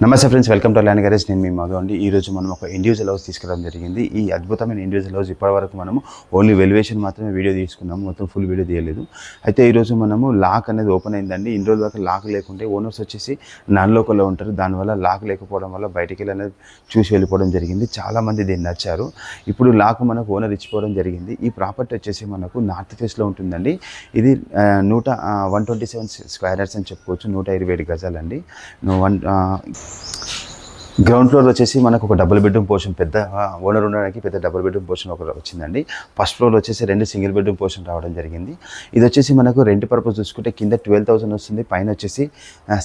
నమస్తే friends, welcome to land garage. నేను మీ మధు అండి. ఈరోజు మనం ఒక ఇండివిజువల్ హౌస్ తీసుకురావడం జరిగింది. ఈ అద్భుతమైన ఇండివిజువల్ హౌస్ ఇప్పటివరకు మనము ఓన్లీ వెల్యువేషన్ మాత్రమే వీడియో తీసుకున్నాము, మొత్తం ఫుల్ వీడియో తీయలేదు. అయితే ఈరోజు మనము లాక్ అనేది ఓపెన్ అయిందండి. ఇన్ని రోజుల వరకు లాక్ లేకుంటే ఓనర్స్ వచ్చేసి నాన్ లోకల్లో ఉంటారు. దానివల్ల లాక్ లేకపోవడం వల్ల బయటికి వెళ్ళి అనేది చూసి వెళ్ళిపోవడం జరిగింది. చాలామంది దీన్ని నచ్చారు. ఇప్పుడు లాక్ మనకు ఓనర్ ఇచ్చిపోవడం జరిగింది. ఈ ప్రాపర్టీ వచ్చేసి మనకు నార్త్ ఫేస్లో ఉంటుందండి. ఇది 127 స్క్వేర్ యార్డ్స్ అని చెప్పుకోవచ్చు. 127 గజాలండి. గ్రౌండ్ ఫ్లోర్ వచ్చేసి మనకు ఒక డబుల్ బెడ్రూమ్ పోర్షన్, పెద్ద ఓనర్ ఉండడానికి పెద్ద డబుల్ బెడ్రూమ్ పోర్షన్ ఒక వచ్చిందండి. ఫస్ట్ ఫ్లోర్ వచ్చేసి 2 సింగిల్ బెడ్రూమ్ పోర్షన్ రావడం జరిగింది. ఇది వచ్చేసి మనకు రెంట్ పర్పస్ చూసుకుంటే కింద 12,000 వస్తుంది, పైన వచ్చేసి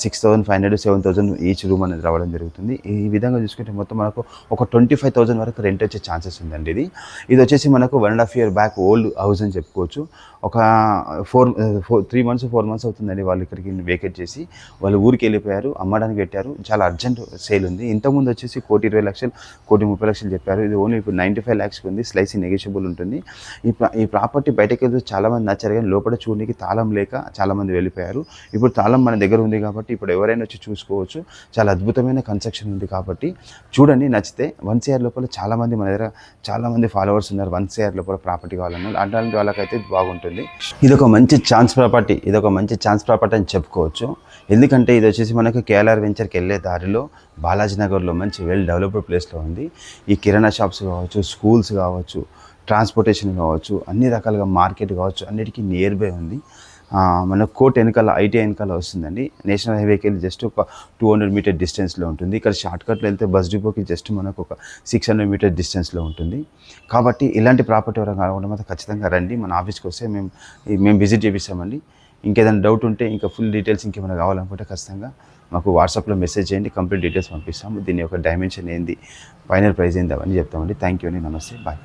6,500 7,000 ఈచ్ రూమ్ అనేది రావడం జరుగుతుంది. ఈ విధంగా చూసుకుంటే మొత్తం మనకు ఒక 25,000 వరకు రెంట్ వచ్చే ఛాన్సెస్ ఉందండి. ఇది వచ్చేసి మనకు 1.5 year బ్యాక్ ఓల్డ్ హౌస్ అని చెప్పుకోవచ్చు. ఒక 3 months 4 months అవుతుందండి వాళ్ళు ఇక్కడికి వేకేట్ చేసి వాళ్ళు ఊరికి వెళ్ళిపోయారు, అమ్మడానికి పెట్టారు. చాలా అర్జెంట్ సేల్ ఉంది. ఇంతకుముందు వచ్చేసి 1,20,00,000 1,30,00,000 చెప్పారు. ఇది ఓన్లీ ఇప్పుడు 95 lakhs ఉంది. స్లైసీ నెగోషియబుల్ ఉంటుంది. ఈ ప్రాపర్టీ బయటకు వెళ్తే చాలామంది నచ్చారు, కానీ లోపల చూడడానికి తాళం లేక చాలామంది వెళ్ళిపోయారు. ఇప్పుడు తాళం మన దగ్గర ఉంది కాబట్టి ఇప్పుడు ఎవరైనా వచ్చి చూసుకోవచ్చు. చాలా అద్భుతమైన కన్స్ట్రక్షన్ ఉంది కాబట్టి చూడండి, నచ్చితే 1 CR లోపల చాలామంది మన దగ్గర చాలామంది ఫాలోవర్స్ ఉన్నారు. 1 CR లోపల ప్రాపర్టీ కావాలన్నారు. అలాంటి వాళ్ళకైతే బాగుంటుంది. ఇది ఒక మంచి ఛాన్స్ ప్రాపర్టీ అని చెప్పుకోవచ్చు. ఎందుకంటే ఇది వచ్చేసి మనకు కేఎల్ఆర్ వెంచర్కి వెళ్ళే దారిలో బాలాజీనగర్లో మంచి వెల్ డెవలప్డ్ ప్లేస్లో ఉంది. ఈ కిరాణా షాప్స్ కావచ్చు, స్కూల్స్ కావచ్చు, ట్రాన్స్పోర్టేషన్ కావచ్చు, అన్ని రకాలుగా మార్కెట్ కావచ్చు, అన్నిటికీ నియర్ బై ఉంది. మన కోర్ట్ వెనకాల ఐటీ వెనకాల వస్తుందండి. నేషనల్ హైవేకి వెళ్ళి జస్ట్ ఒక 200 meter డిస్టెన్స్లో ఉంటుంది. ఇక్కడ షార్ట్కట్లో వెళ్తే బస్ డిపోకి జస్ట్ మనకు ఒక 600 meter డిస్టెన్స్లో ఉంటుంది. కాబట్టి ఇలాంటి ప్రాపర్టీ ఎవరైనా కావాలంటే మాత్రం ఖచ్చితంగా రండి. మన ఆఫీస్కి వస్తే మేము విజిట్ చేపిస్తామండి. ఇంకేదైనా డౌట్ ఉంటే, ఇంకా ఫుల్ డీటెయిల్స్ ఇంకేమైనా కావాలనుకుంటే ఖచ్చితంగా మాకు వాట్సాప్లో మెసేజ్ చేయండి. కంప్లీట్ డీటెయిల్స్ పంపిస్తాము. దీని యొక్క డైమెన్షన్ ఏంది, ఫైనల్ ప్రైస్ ఏంది అవన్నీ చెప్తామండి. థ్యాంక్ యూ అండి. నమస్తే, బాయ్.